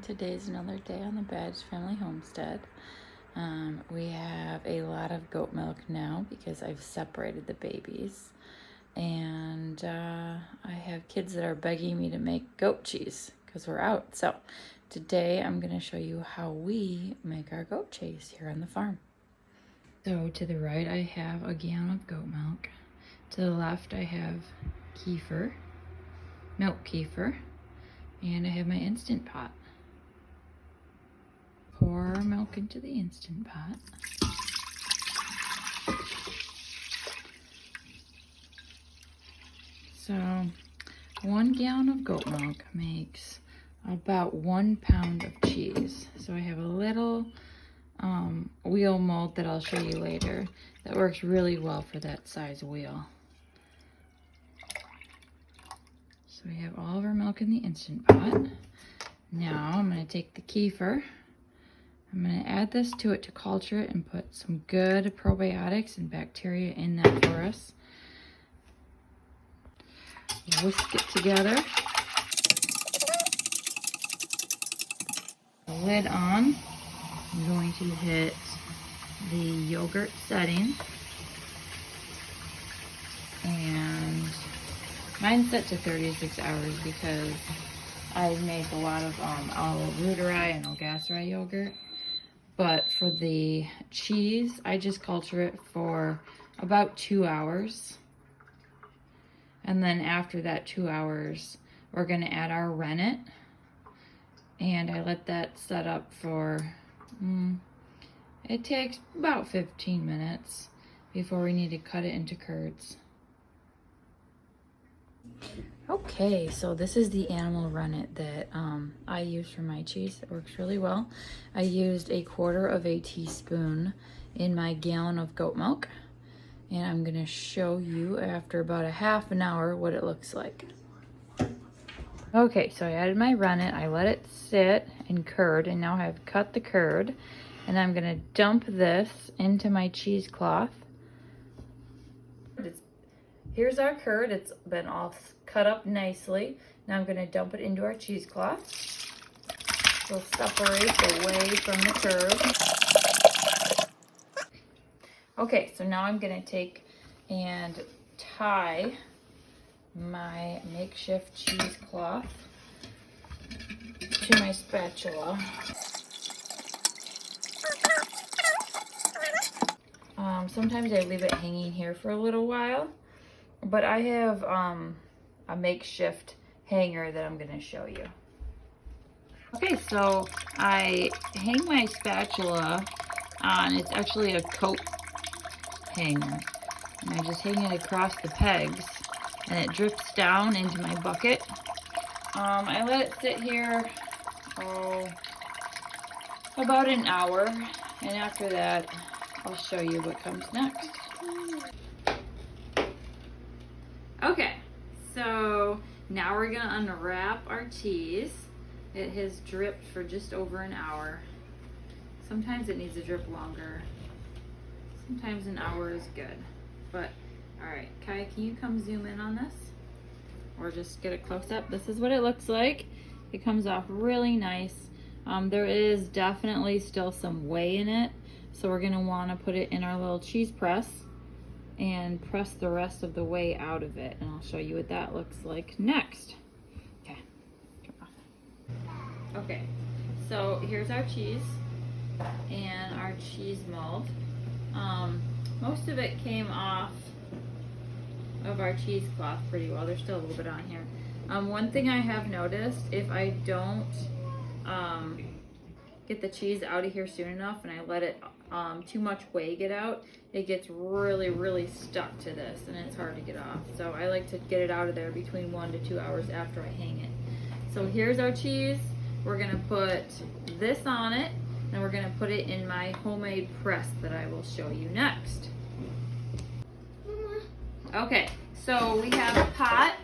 Today's another day on the Badge Family Homestead. We have a lot of goat milk now because I've separated the babies. And I have kids that are begging me to make goat cheese because we're out. So today I'm going to show you how we make our goat cheese here on the farm. So to the right I have a gallon of goat milk. To the left I have kefir, milk kefir. And I have my Instant Pot. Pour milk into the Instant Pot. So 1 gallon of goat milk makes about 1 pound of cheese. So I have a little wheel mold that I'll show you later that works really well for that size wheel. So we have all of our milk in the Instant Pot. Now I'm going to take the kefir. I'm going to add this to it to culture it and put some good probiotics and bacteria in that for us. Whisk it together. The lid on. I'm going to hit the yogurt setting. And mine's set to 36 hours because I make a lot of albuterol and algasrol yogurt. But for the cheese, I just culture it for about 2 hours. And then after that 2 hours, we're going to add our rennet. And I let that set up for, it takes about 15 minutes before we need to cut it into curds. Okay, so this is the animal rennet that I use for my cheese. It works really well. I used 1/4 teaspoon in my gallon of goat milk. And I'm going to show you after about a half an hour what it looks like. Okay, so I added my rennet. I let it sit and curd, and now I've cut the curd. And I'm going to dump this into my cheesecloth. Here's our curd. It's been all cut up nicely. Now I'm going to dump it into our cheesecloth. We'll separate away from the curd. Okay, so now I'm going to take and tie my makeshift cheesecloth to my spatula. Sometimes I leave it hanging here for a little while. But I have a makeshift hanger that I'm going to show you. Okay, so I hang my spatula on, it's actually a coat hanger. And I just hang it across the pegs and it drips down into my bucket. I let it sit here about an hour, and after that I'll show you what comes next. Okay, so now we're gonna unwrap our cheese. It has dripped for just over an hour. Sometimes it needs to drip longer. Sometimes an hour is good. But, alright, Kai, can you come zoom in on this? Or just get a close up. This is what it looks like. It comes off really nice. There is definitely still some whey in it. So we're gonna wanna put it in our little cheese press and press the rest of the whey out of it, and I'll show you what that looks like next. Okay, turn off. Okay, so here's our cheese and our cheese mold. Most of it came off of our cheesecloth pretty well. There's still a little bit on here. One thing I have noticed, if I don't get the cheese out of here soon enough and I let it too much whey get out, it gets really stuck to this and it's hard to get off. So I like to get it out of there between 1 to 2 hours after I hang it. So here's our cheese. We're gonna put this on it and we're gonna put it in my homemade press that I will show you next. Okay, so we have a pot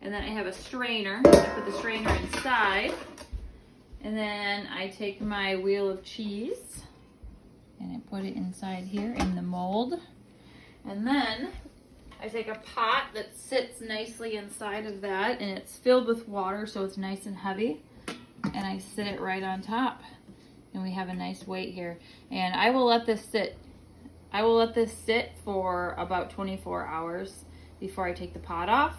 and then I have a strainer. I put the strainer inside. And then I take my wheel of cheese and I put it inside here in the mold. And then I take a pot that sits nicely inside of that and it's filled with water so it's nice and heavy. and I sit it right on top. And we have a nice weight here. And I will let this sit. I will let this sit for about 24 hours before I take the pot off.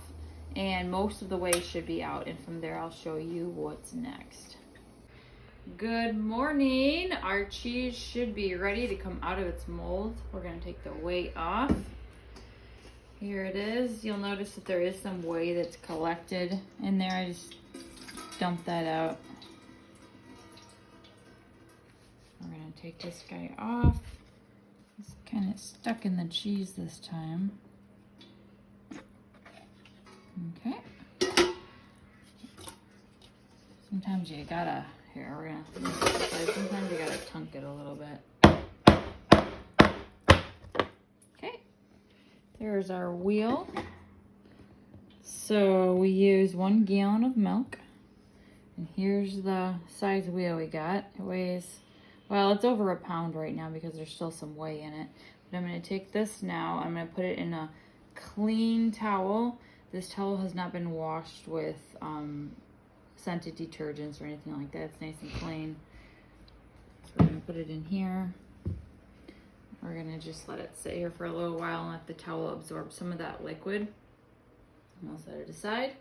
And most of the whey should be out. And from there, I'll show you what's next. Good morning. Our cheese should be ready to come out of its mold. We're going to take the whey off. Here it is. You'll notice that there is some whey that's collected in there. I just dumped that out. We're going to take this guy off. It's kind of stuck in the cheese this time. Okay. Sometimes you gotta, here, we're gonna, sometimes you gotta tunk it a little bit. Okay. There's our wheel. So we use 1 gallon of milk. And here's the size wheel we got. It weighs, well, it's over a pound right now because there's still some whey in it. But I'm going to take this now. I'm going to put it in a clean towel. This towel has not been washed with scented detergents or anything like that. It's nice and clean. So we're going to put it in here. We're going to just let it sit here for a little while and let the towel absorb some of that liquid. And I'll set it aside.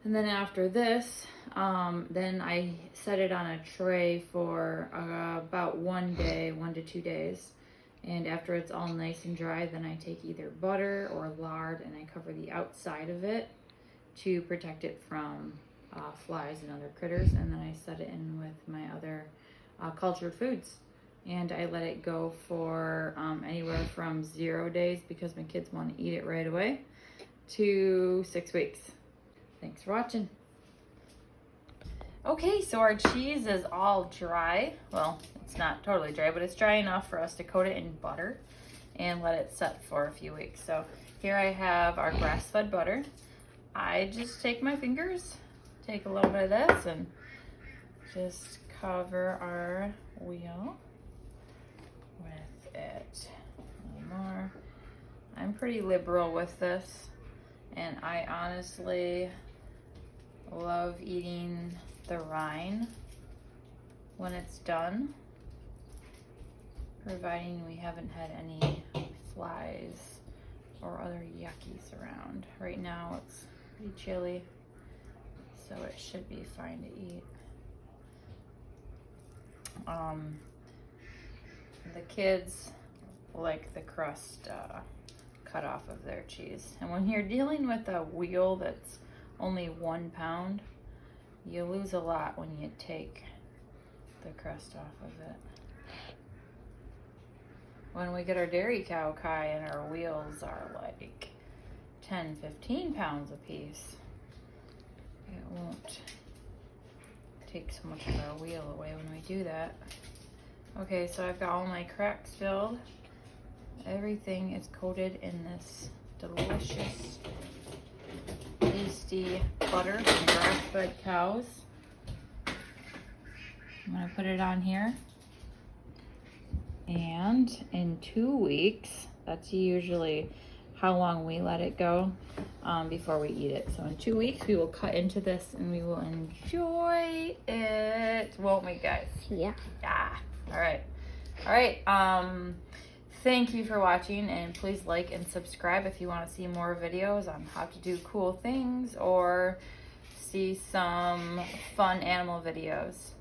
And then after this, then I set it on a tray for about 1 day, 1 to 2 days. And after it's all nice and dry, then I take either butter or lard and I cover the outside of it to protect it from flies and other critters. And then I set it in with my other cultured foods. And I let it go for anywhere from 0 days because my kids want to eat it right away to 6 weeks. Thanks for watching. Okay, so our cheese is all dry. Well, it's not totally dry, but it's dry enough for us to coat it in butter and let it set for a few weeks. So here I have our grass-fed butter. I just take my fingers, take a little bit of this, and just cover our wheel with it. A little more. I'm pretty liberal with this, and I honestly love eating the rind when it's done, providing we haven't had any flies or other yuckies around. Right now it's pretty chilly, so it should be fine to eat. The kids like the crust cut off of their cheese, and when you're dealing with a wheel that's only 1 pound, you lose a lot when you take the crust off of it. When we get our dairy cow Kai and our wheels are like 10, 15 pounds a piece, it won't take so much of our wheel away when we do that. Okay, so I've got all my cracks filled. Everything is coated in this delicious, tasty butter from grass-fed cows. I'm going to put it on here. And in 2 weeks, that's usually how long we let it go before we eat it. So in 2 weeks, we will cut into this and we will enjoy it. Won't we, guys? Yeah. Yeah. All right. All right. Thank you for watching, and please like and subscribe if you want to see more videos on how to do cool things or see some fun animal videos.